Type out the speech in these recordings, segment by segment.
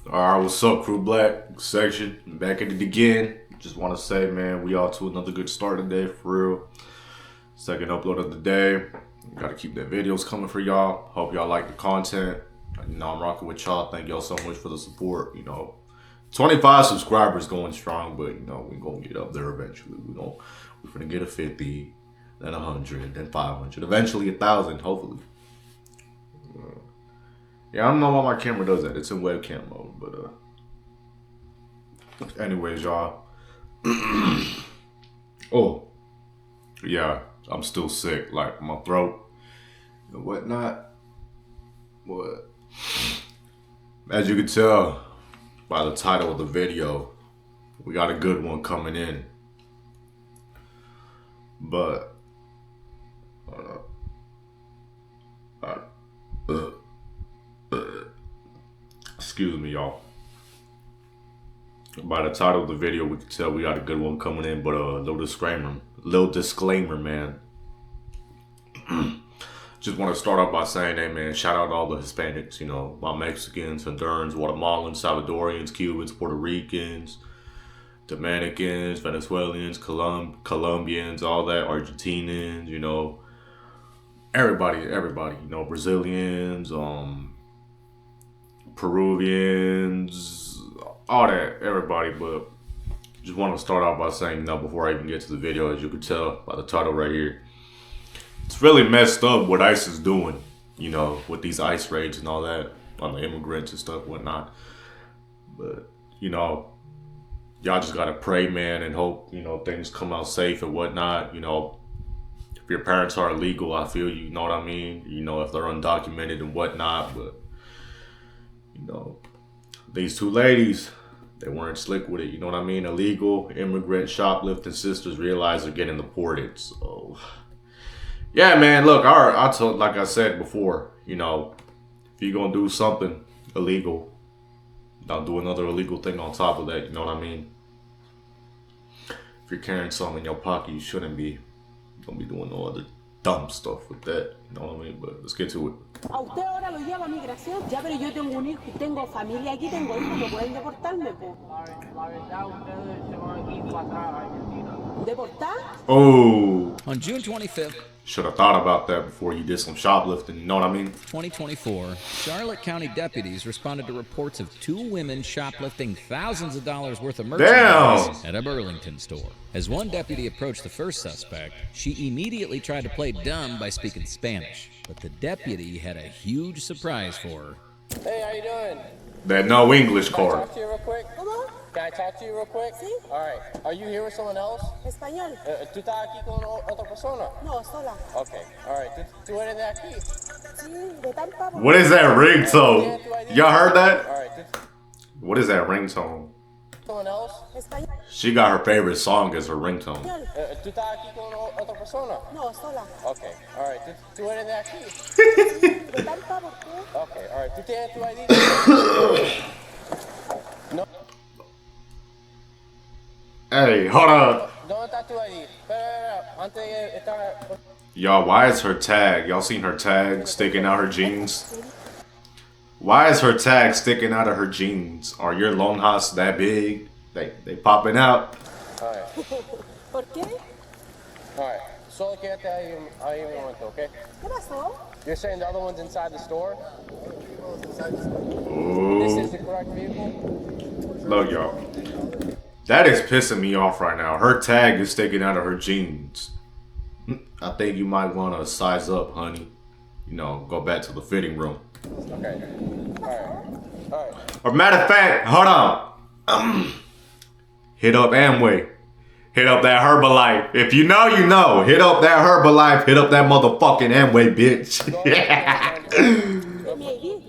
Alright, what's up, Crew Black section? Back at it again. Just want to say, man, we all to another good start today, for real. Second upload of the day. Gotta keep that videos coming for y'all. Hope y'all like the content. You know, I'm rocking with y'all. Thank y'all so much for the support. You know, 25 subscribers going strong, but you know, we're gonna get up there eventually. We're gonna get a 50, then 100, then 500, eventually 1,000, hopefully. Yeah, I don't know why my camera does that. It's in webcam mode, but anyways, y'all. Oh, yeah, I'm still sick, like my throat and whatnot. What? As you can tell by the title of the video, we got a good one coming in. But excuse me, y'all. By the title of the video, we can tell we got a good one coming in, but a little disclaimer, man. Just want to start off by saying, hey, man, shout out to all the Hispanics, you know, my Mexicans, Hondurans, Guatemalans, Salvadorians, Cubans, Puerto Ricans, Dominicans, Venezuelans, Colombians, all that, Argentinians, you know, everybody, you know, Brazilians, Peruvians, all that, everybody. But just want to start off by saying, no, before I even get to the video, as you can tell by the title right here, it's really messed up what ICE is doing, you know, with these ICE raids and all that on the immigrants and stuff, whatnot. But, you know, y'all just gotta pray, man, and hope, you know, things come out safe and whatnot. You know, if your parents are illegal, I feel you know what I mean? You know, if they're undocumented and whatnot, but, you know, these two ladies, they weren't slick with it, you know what I mean? Illegal immigrant shoplifting sisters realize they're getting deported. So, yeah, man, look, I told, like I said before, you know, if you're gonna do something illegal, don't do another illegal thing on top of that, you know what I mean? If you're carrying something in your pocket, you shouldn't be. Don't be doing no other dumb stuff with that, you know what I mean? But let's get to it. A usted ahora lo lleva a migración, ya, pero yo tengo un hijo, tengo familia aquí, tengo hijos, no pueden deportarme, po. La verdad, ustedes se van a ir para atrás a Argentina. ¿Deportar? Oh. On June 25th, should have thought about that before you did some shoplifting, you know what I mean? 2024, Charlotte County deputies responded to reports of two women shoplifting thousands of dollars worth of merchandise at a Burlington store. As one deputy approached the first suspect, she immediately tried to play dumb by speaking Spanish. But the deputy had a huge surprise for her. Hey, how you doing? That no English card. Can I talk to you real quick? ¿Cómo? Can I talk to you real quick? Sí. All right. Are you here with someone else? Español. ¿Tú estás aquí con otra persona? No, sola. Okay. All right. ¿Tú eres de aquí? Sí, de Tampa. What is that ringtone? Y'all heard that? All right. What is that ringtone? Someone else? Español. She got her favorite song as her ringtone. ¿Tú estás aquí con otra persona? No, sola. Okay. All right. ¿Tú eres de aquí? Sí, de Tampa, ¿por qué? Okay. All right. ¿Tú tienes tu ID? No. Hey, hold up. ¿Dónde está tu ID? Espera, antes de estar... Y'all, why is her tag? Y'all seen her tag sticking out her jeans? Why is her tag sticking out of her jeans? Are your lonjas that big? They popping out? All right. ¿Por qué? All right. Solo quédate ahí un momento, okay? ¿Qué pasó? You're saying the other one's inside the store? Ooh. This is the correct vehicle? Look, y'all. That is pissing me off right now. Her tag is sticking out of her jeans. I think you might want to size up, honey. You know, go back to the fitting room. Okay. Alright. Or matter of fact, hold on. Hit up Amway. Hit up that Herbalife. If you know, you know. Hit up that Herbalife. Hit up that motherfucking Amway, bitch.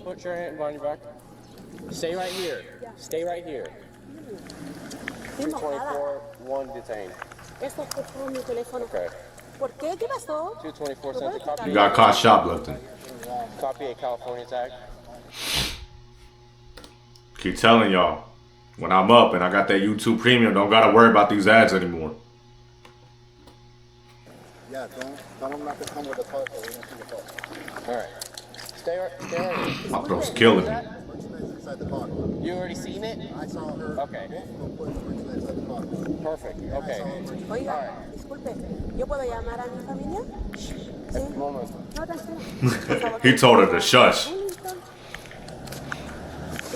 Put your hand behind your back. Stay right here. Stay right here. 224, 1 detained. Eso fue por mi teléfono. Okay. ¿Por qué? ¿Qué pasó? 224 sent a copy. You got caught shoplifting. Copy a California tag. Keep telling y'all. When I'm up and I got that YouTube Premium, don't gotta worry about these ads anymore. Yeah, tell them not to come with the car so we don't see the car. Alright. Stay right here. My bro's killing me. inside the car. You already seen it? I saw her. Okay. Both of them put the merchandise inside the car. Perfect. And I Okay. saw her merchandise. Oiga, disculpe, ¿yo puedo llamar a mi familia? Sí. Moment. No, tranquilo. Por favor, He told her to shush.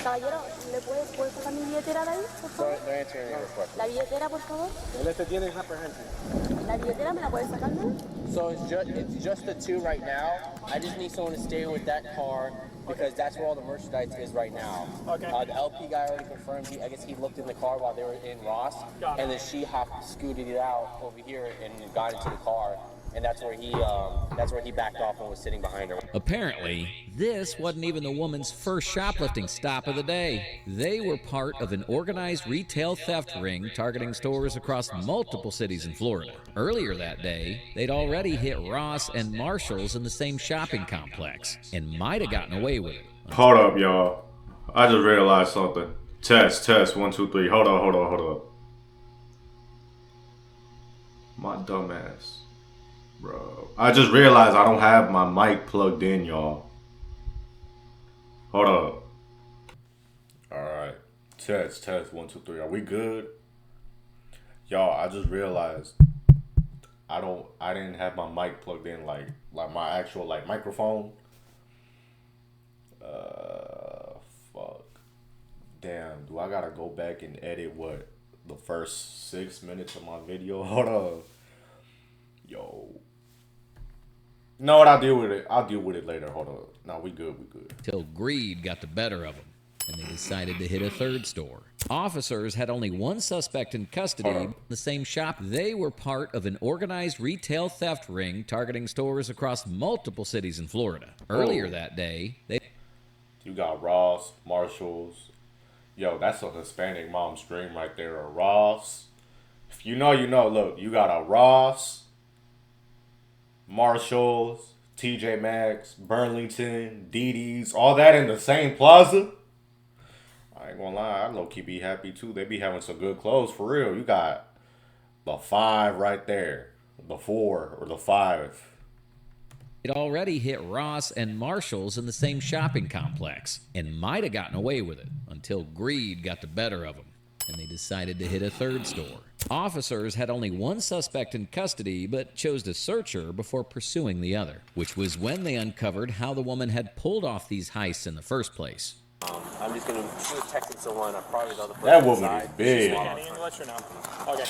Caballero, ¿le puede sacar mi billetera de ahí, por favor? They're answering your question. La billetera, por favor. Él te tiene apprehended. La billetera, ¿me la puede sacar, no? So it's just the two right now. I just need someone to stay with that car because that's where all the merchandise is right now. Okay. The LP guy already confirmed. I guess he looked in the car while they were in Ross, and then she scooted it out over here and got into the car, and that's where he backed off and was sitting behind her. Apparently, this wasn't even the woman's first shoplifting stop of the day. They were part of an organized retail theft ring targeting stores across multiple cities in Florida. Earlier that day, they'd already hit Ross and Marshall's in the same shopping complex and might have gotten away with it. Hold up, y'all. I just realized something. Test, 1, 2, 3. Hold up. My dumb ass. Bro. I just realized I don't have my mic plugged in, y'all. Hold up. Alright. Test, 1, 2, 3. Are we good? Y'all, I just realized I didn't have my mic plugged in like my actual microphone. Fuck. Damn, do I gotta go back and edit the first 6 minutes of my video? Hold up. Yo. No, what I'll deal with it later. Hold up. No, we good. Till greed got the better of them, and they decided to hit a third store. Officers had only one suspect in custody in the same shop. They were part of an organized retail theft ring targeting stores across multiple cities in Florida. Earlier that day, You got Ross, Marshalls. Yo, that's a Hispanic mom's dream right there. A Ross. If you know, you know. Look, you got a Ross, Marshalls, TJ Maxx, Burlington, DD's, all that in the same plaza. I ain't gonna lie, I low-key be happy too. They be having some good clothes for real. You got the 5 right there, the 4 or the 5. it already hit Ross and Marshall's in the same shopping complex and might have gotten away with it until greed got the better of them, and they decided to hit a third store. Officers had only one suspect in custody, but chose to search her before pursuing the other, which was when they uncovered how the woman had pulled off these heists in the first place. I'm just gonna. She was texting someone. I probably know the person. That woman inside. is big. Any English or no? Okay.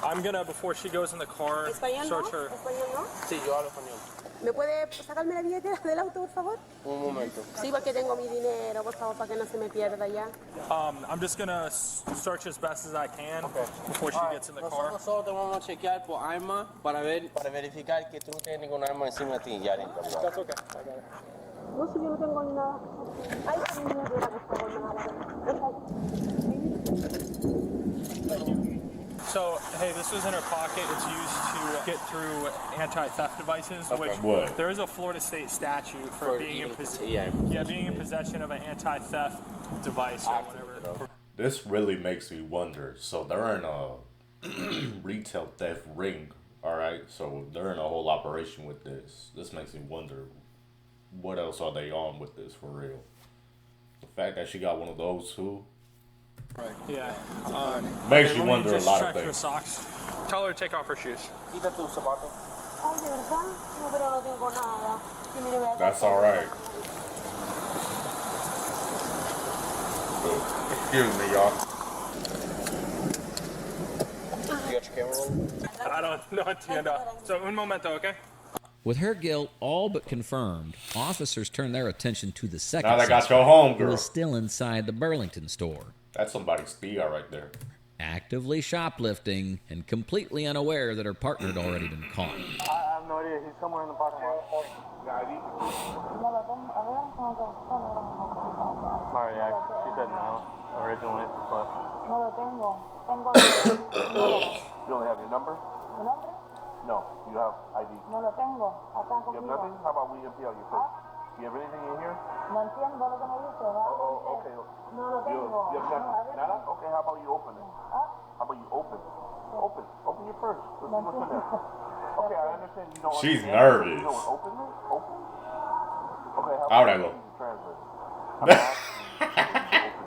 I'm gonna, before she goes in the car, ¿Español no? search her. ¿Español no? Sí, yo hablo español. ¿Me puede sacarme la billetera del auto, por favor? Un momento. Sí, porque tengo mi dinero, por favor, para que no se me pierda ya. I'm just gonna search as best as I can before she gets in the car. Nosotros te vamos a chequear por arma para verificar que tú no tienes ningún arma encima de ti, Yari. That's okay. I got it. No, si yo no tengo ni nada. Ay, mi billetera, por favor, no la So, hey, this was in her pocket. It's used to get through anti-theft devices, which What? there is a Florida state statute for being in being in possession of an anti-theft device or whatever. This really makes me wonder. So they're in a retail theft ring, all right? So they're in a whole operation with this. This makes me wonder, what else are they on with this for real? The fact that she got one of those too. Yeah. Makes you Let me wonder a just lot check of her things. socks. Tell her to take off her shoes. Quita tu zapato. Ay, de verdad, no, pero no tengo nada. Sí, mire, vea. That's all right. Excuse me, y'all. You got your camera rolling? I don't know what to So, un momento, okay? With her guilt all but confirmed, officers turned their attention to the second Now they got suspect, your home, who girl. was still inside the Burlington store, That's somebody's PR right there. actively shoplifting and completely unaware that her partner had already been caught. I have no idea. He's somewhere in the parking lot. Sorry, she said no originally, but... No lo tengo. Tengo You only have your number? ¿Mi nombre? No, you have ID. No lo tengo. Acá You have conmigo. nothing? How about we impound your place? Do you have anything in here? No entiendo lo que me dice. ¿Va? Oh, okay. No lo tengo. You have No, a nothing? ver. Nada? Okay, how about you open it? ¿Ah? How about you open it? Open your purse. Let's see what's in there. Okay, I understand you don't She's understand. nervous. You know what open it? Open? Okay, how Ahora about go. you translate? I'm asking you to open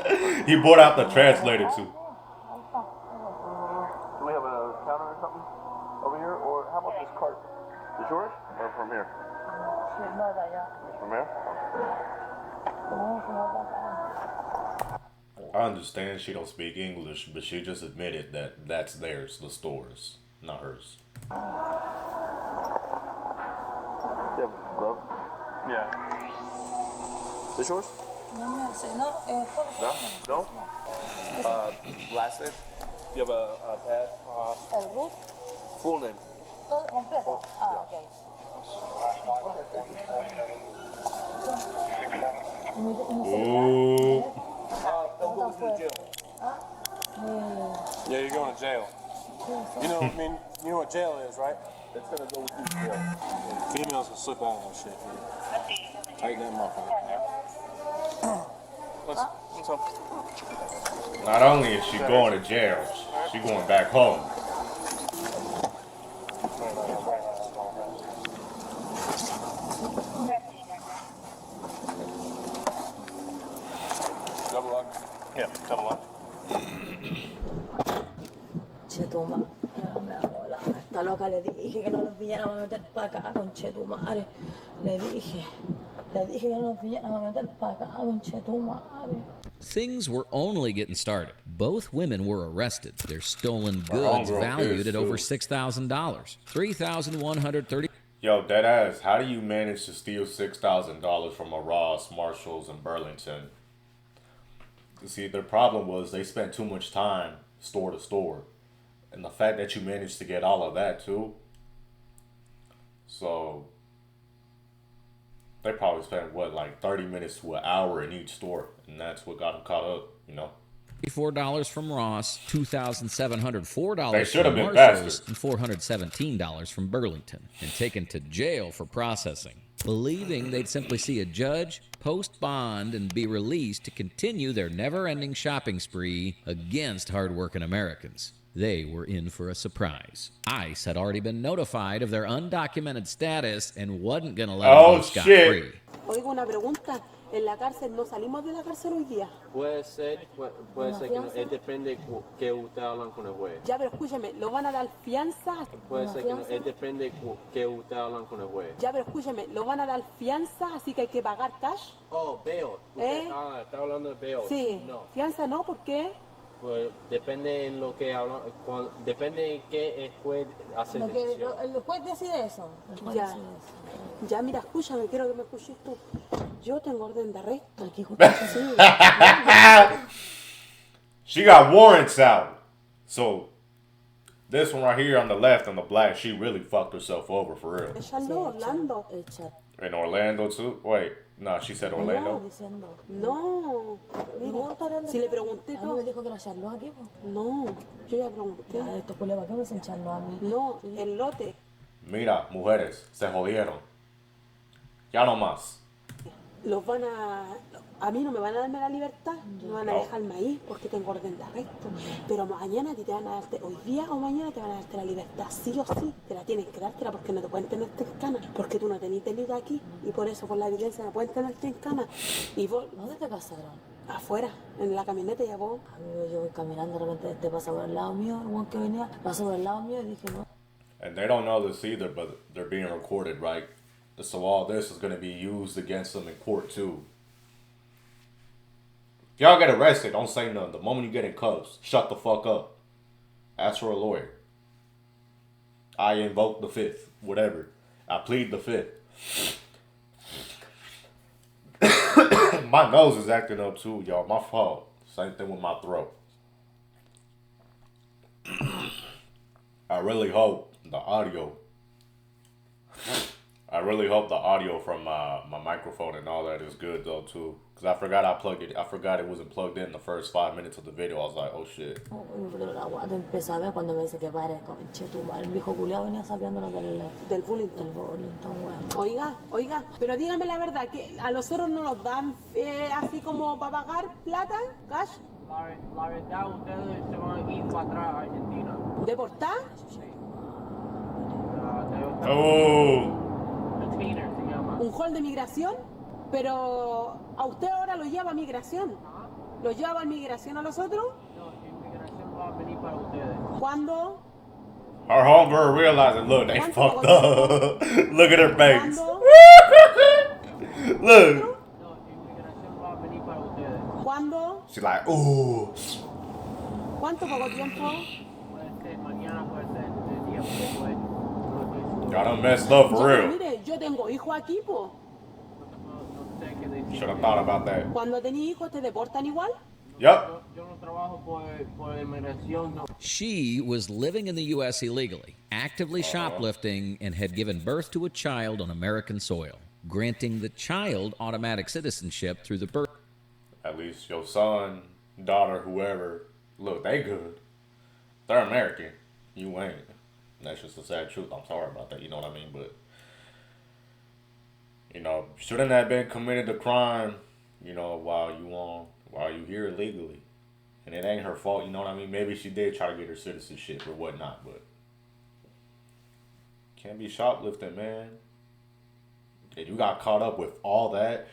He brought out the translator too. Do we have a counter or something over here? Or how about this cart? Is yours? Or from here? From here? I understand she don't speak English, but she just admitted that that's theirs, the store's, not hers. You have a glove? Yeah. This yours? No? No? Last name? You have a pad? Full name. Ooh. Don't go to jail. Yeah, you're going to jail. You know, you know what jail is, right? That's gonna go with you to jail. Females will slip out and shit. Tighten that motherfucker. What's up? Not only is she going to jail, she going back home. Double lock? Yeah, double lock. Chetuma. Esta loca le dije que no nos viniéramos a meter para acá con Chetumare. Le dije que no nos viniéramos a meter para acá con Chetumare. Things were only getting started. Both women were arrested. Their stolen goods valued at over $6,000. $3,130. Yo, deadass, how do you manage to steal $6,000 from a Ross, Marshalls, and Burlington? You see, their problem was they spent too much time store to store. And the fact that you managed to get all of that too. So they probably spent what, like 30 minutes to an hour in each store, and that's what got them caught up, you know. $4 from Ross, $2,704 They should have from been Marshalls, bastards. and $417 from Burlington, and taken to jail for processing, believing they'd simply see a judge, post bond, and be released to continue their never-ending shopping spree against hardworking Americans. They were in for a surprise. ICE had already been notified of their undocumented status and wasn't going to let them go scot-free. Oigo una pregunta. En la cárcel, ¿no salimos de la cárcel hoy día? Puede ser que no, depende que usted hablan con el juez. Ya, pero escúcheme, ¿lo van a dar fianza? Puede ser que no, depende que usted hablan con el juez. Ya, pero escúcheme, ¿lo van a dar fianza? Así que hay que pagar cash. Oh, bail. Está hablando de bail. Sí. No. Fianza no, ¿por qué? Pues depende en lo que hablan, depende en qué el juez hace decisión. ¿El juez decide eso? Ya, mira, escúchame, quiero que me escuches tú. Yo tengo orden de arresto. She got warrants out. So this one right here on the left, on the black, she really fucked herself over for real. Orlando. In Orlando too? Wait, no, she said Orlando. No. Mira, si le pregunté todo. me dijo que era Charlotte aquí, pues. No, yo ya pregunté. Estos culeros que me dicen Charlotte a mí. No, el lote. Mira, mujeres, se jodieron. Ya no más. Los van a mí no me van a darme la libertad, me van a dejarme ahí porque tengo orden de arresto. Pero mañana a ti te van a darte, hoy día o mañana te van a darte la libertad, sí o sí. Te la tienen que dártela porque no te pueden tenerte en cana. Porque tú no tenés delito aquí y por eso por la evidencia no pueden tenerte en cana. Y vos, ¿Dónde te pasaron? afuera, en la camioneta ya vos. Amigo, yo voy caminando, de repente este pasa por el lado mío, el buen que venía, pasó por el lado mío y dije no. And they don't know this either, but they're being recorded, right? So all this is going to be used against them in court too. If y'all get arrested, don't say nothing. The moment you get in cuffs, shut the fuck up. Ask for a lawyer. I invoke the fifth, whatever. I plead the fifth. My nose is acting up too, y'all. My fault. Same thing with my throat. I really hope the audio from my microphone and all that is good though too. Cause I forgot I plugged it. I forgot it wasn't plugged in the first 5 minutes of the video. I was like, oh shit. La guata empezó a ver cuando me dice que pare, conche tu madre. El viejo culiado venía sapeándonos del Burlington, weón. Oiga, pero dígame la verdad, que a los otros no nos dan así como para pagar plata, cash. La verdad, ustedes se van a ir para atrás a Argentina. ¿Deportar? Oh. Detainer se llama. ¿Un hall de migración? Pero a usted ahora lo lleva a migración. ¿Los lleva a migración a los otros? No, inmigración va a venir para ustedes. ¿Cuándo? Her homegirl realizing, look, they fucked up. Look at her face. Look. No, inmigración va a venir para ustedes. ¿Cuándo? She's like, ooh. ¿Cuánto poco tiempo? Puede ser mañana, puede ser el día después. No estoy seguro. Y'all done messed up for Ya, pero real. mire, yo tengo hijos aquí, po. No sé qué decir. Should have thought about that. Cuando tenés hijos, ¿te deportan igual? Yup. Yo no trabajo por inmigración, no. She was living in the U.S. illegally, actively shoplifting, and had given birth to a child on American soil, granting the child automatic citizenship through the birth. At least your son, daughter, whoever, look, they good. They're American. You ain't. That's just the sad truth. I'm sorry about that. You know what I mean? But, you know, shouldn't have been committed a crime, you know, while you here illegally. And it ain't her fault, you know what I mean? Maybe she did try to get her citizenship or whatnot, but can't be shoplifting, man. And you got caught up with all that.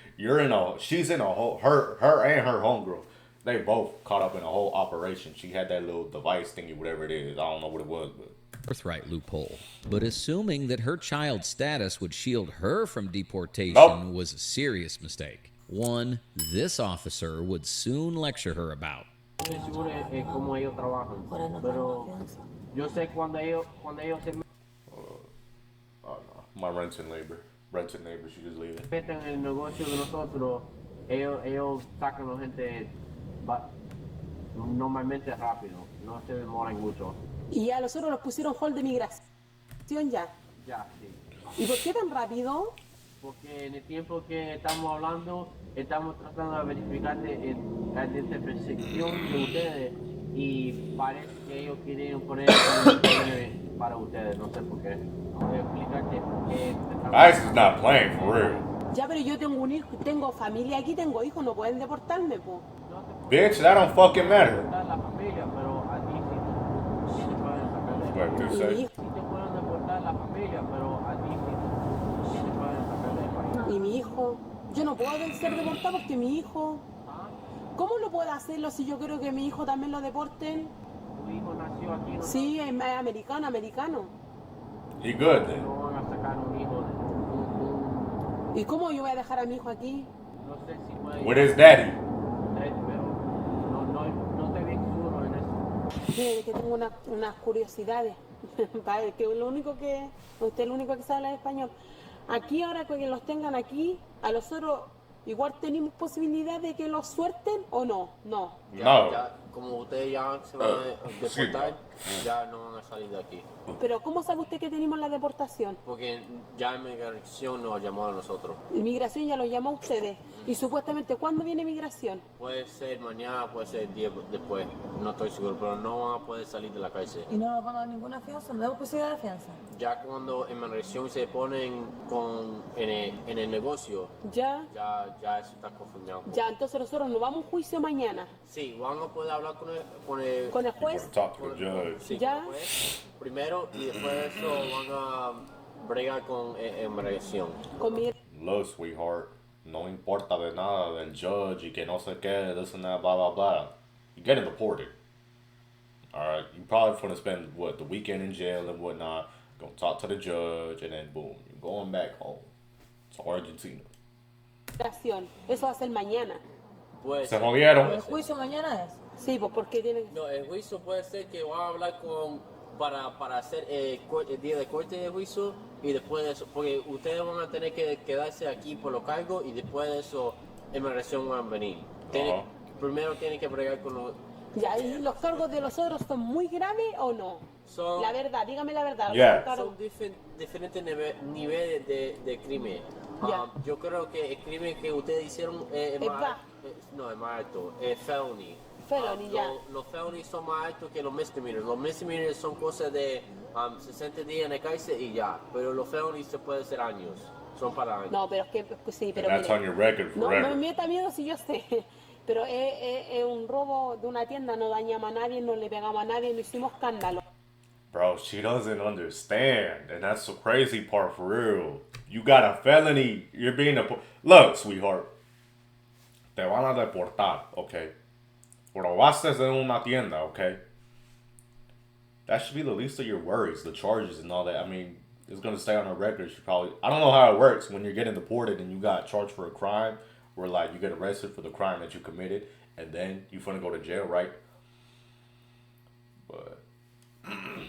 She's in a whole, her and her homegirl, they both caught up in a whole operation. She had that little device thingy, whatever it is. I don't know what it was, but. Birthright loophole. But assuming that her child's status would shield her from deportation was a serious mistake. One this officer would soon lecture her about. No estoy seguro de cómo ellos trabajan, pero yo sé cuando ellos se My renting neighbor, she just leaving. meten en el negocio de nosotros, ellos sacan a la gente normalmente rápido, no se demoran mucho. Y a los otros los pusieron hold de migración ya. Ya, sí. ¿Y por qué tan rápido? Porque en el tiempo que estamos hablando, estamos tratando de verificar la intersección de ustedes y parece que ellos quieren poner un para ustedes, no sé por qué. Voy a explicarte porque... ICE is not playing for real. Ya, pero yo tengo un hijo, tengo familia aquí, tengo hijos, no pueden deportarme, po. Bitch, that don't fucking matter. La familia, pero a ti sí te pueden sacar de What you Y mi say? hijo, sí te pueden deportar la familia, pero a ti sí te pueden sacar del país. y mi hijo. Yo no puedo ser deportado porque mi hijo. ¿Cómo lo puedo hacerlo si yo quiero que mi hijo también lo deporten? Tu hijo nació aquí, no, Sí, es americano. He good then. no van a sacar un hijo de ¿Y cómo yo voy a dejar a mi hijo aquí? no sé si puede With his daddy. pero no estoy bien seguro en eso. Mire, que tengo unas curiosidades. Para que lo único que. Usted es el único que sabe hablar español. Aquí, ahora que los tengan aquí, a los otros, igual tenemos posibilidad de que los suelten o no. No. No. Ya, como ustedes ya se van a deportar, ya no van a salir de aquí. Pero, ¿cómo sabe usted que tenemos la deportación? Porque ya inmigración nos llamó a nosotros. Migración ya lo llamó a ustedes. Y supuestamente, ¿cuándo viene migración? Puede ser mañana, puede ser el día después, no estoy seguro, pero no van a poder salir de la cárcel. Y no nos van a dar ninguna fianza, no tenemos posibilidad de fianza. Ya cuando en migración se ponen en el negocio, Ya. ya eso está confirmado. Ya, entonces nosotros nos vamos a un juicio mañana. Sí, van a poder hablar con el Con el You juez. wanna talk to the judge. sí, Ya. con el juez primero y después de eso van a bregar con inmigración. Con mi... Look, sweetheart, no importa de nada del judge y que no sé qué, this and that, blah, blah, blah. You're getting deported. Alright, you probably gonna spend, the weekend in jail and whatnot, gonna talk to the judge, and then boom, you're going back home to Argentina. migración. Eso va a ser mañana. Puede Se ser. jodieron. ¿El juicio mañana es? Sí, pues porque tienen... No, el juicio puede ser que van a hablar para hacer el día de corte de juicio y después de eso, porque ustedes van a tener que quedarse aquí por los cargos y después de eso, inmigración van a venir. Primero tienen que bregar con los... Ya, ¿y los cargos de los otros son muy graves o no? Son- La verdad, dígame la verdad. Yeah. Son cargos- Son diferentes niveles de crimen. Ya. Yo creo que el crimen que ustedes hicieron es Es más, bajo. no, es más alto, es felony. Felony, ya. Los felonies son más altos que los misdemeanors. Los misdemeanors son cosas de 60 días en la cárcel y ya. Pero los felonies se pueden hacer años. Son para años. No, pero es que pues, sí, pero And that's mire, on your record no forever. me meta miedo si yo sé. Pero es un robo de una tienda, no dañamos a nadie, no le pegamos a nadie, no hicimos escándalo. Bro, she doesn't understand. And that's the crazy part for real. You got a felony. You're being Look, sweetheart. Te van a deportar, okay? O robaste de una tienda, okay? That should be the least of your worries, the charges and all that. I mean, it's gonna stay on the record. You probably, I don't know how it works when you're getting deported and you got charged for a crime, where like you get arrested for the crime that you committed, and then you finna go to jail, right? But I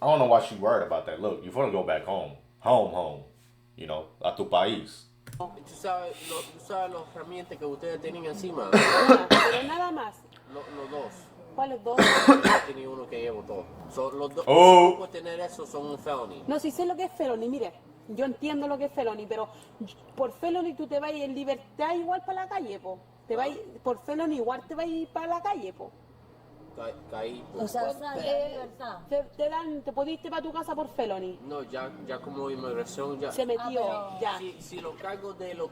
don't know why she worried about that. Look, you finna go back home, home. You know, a tu país. Tú sabes los herramientas que ustedes tienen encima. Una, pero nada más. Los dos. ¿Cuáles dos? Yo tenía uno que llevo todo. Los dos. Oh. Por tener eso son un felony. No, si sé lo que es felony, mire. Yo entiendo lo que es felony, pero por felony tú te vas en libertad igual para la calle, po. Te vas, por felony igual te vas para la calle, po. Caí. O sea, libertad. Te pudiste para tu casa por felony. No, ya como inmigración ya. Se metió, pero ya. Si los cargos de los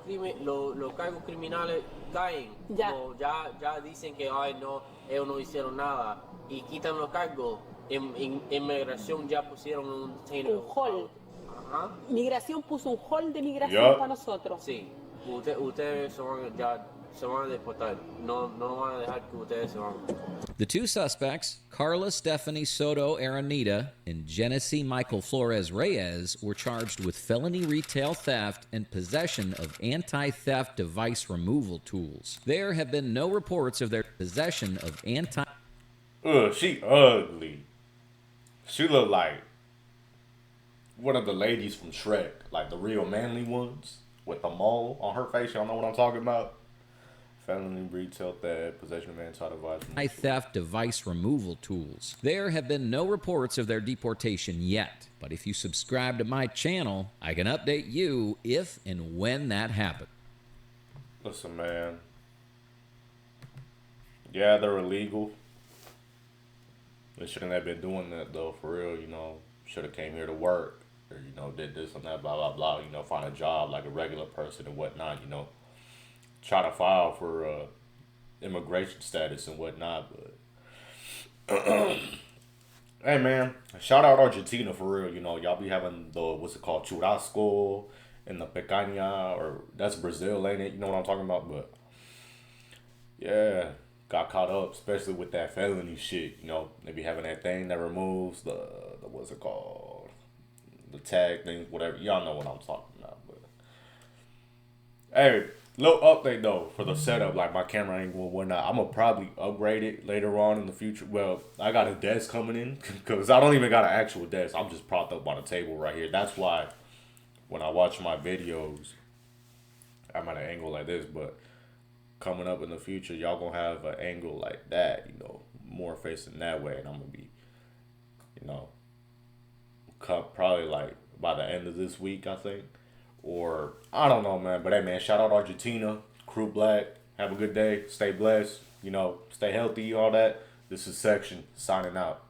cargos criminales caen, Ya. como ya dicen que ay no, ellos no hicieron nada y quitan los cargos, en inmigración ya pusieron un hold. Ajá. Migración puso un hold de migración Yup. para nosotros. Sí, ustedes se van a deportar. No van a dejar que ustedes se van. The two suspects, Carla Stephanie Soto Aranita and Genesee Michael Flores Reyes, were charged with felony retail theft and possession of anti-theft device removal tools. There have been no reports of their possession of Ugh, she ugly. She look like one of the ladies from Shrek, like the real manly ones with the mole on her face. Y'all know what I'm talking about? Felony retail theft, possession of anti-theft device removal tools. There have been no reports of their deportation yet, but if you subscribe to my channel, I can update you if and when that happens. Listen, man. Yeah, they're illegal. They shouldn't have been doing that, though, for real, you know. Should have came here to work, or, you know, did this and that, blah, blah, blah, you know, find a job like a regular person and whatnot, you know. Try to file for immigration status and whatnot, but hey, man, shout out Argentina for real. You know, y'all be having the, what's it called, churrasco and the picanha, or that's Brazil, ain't it? You know what I'm talking about? But yeah, got caught up, especially with that felony shit. You know, they be having that thing that removes the what's it called, the tag thing, whatever. Y'all know what I'm talking about. But hey, little update though for the setup, like my camera angle and whatnot. I'm gonna probably upgrade it later on in the future. Well, I got a desk coming in because I don't even got an actual desk. I'm just propped up on a table right here. That's why when I watch my videos, I'm at an angle like this. But coming up in the future, y'all gonna have an angle like that, you know, more facing that way, and I'm gonna be, you know, probably like by the end of this week, I think. Or, I don't know, man. But, hey, man, shout out Argentina, CREW Black. Have a good day. Stay blessed. You know, stay healthy, all that. This is Section, signing out.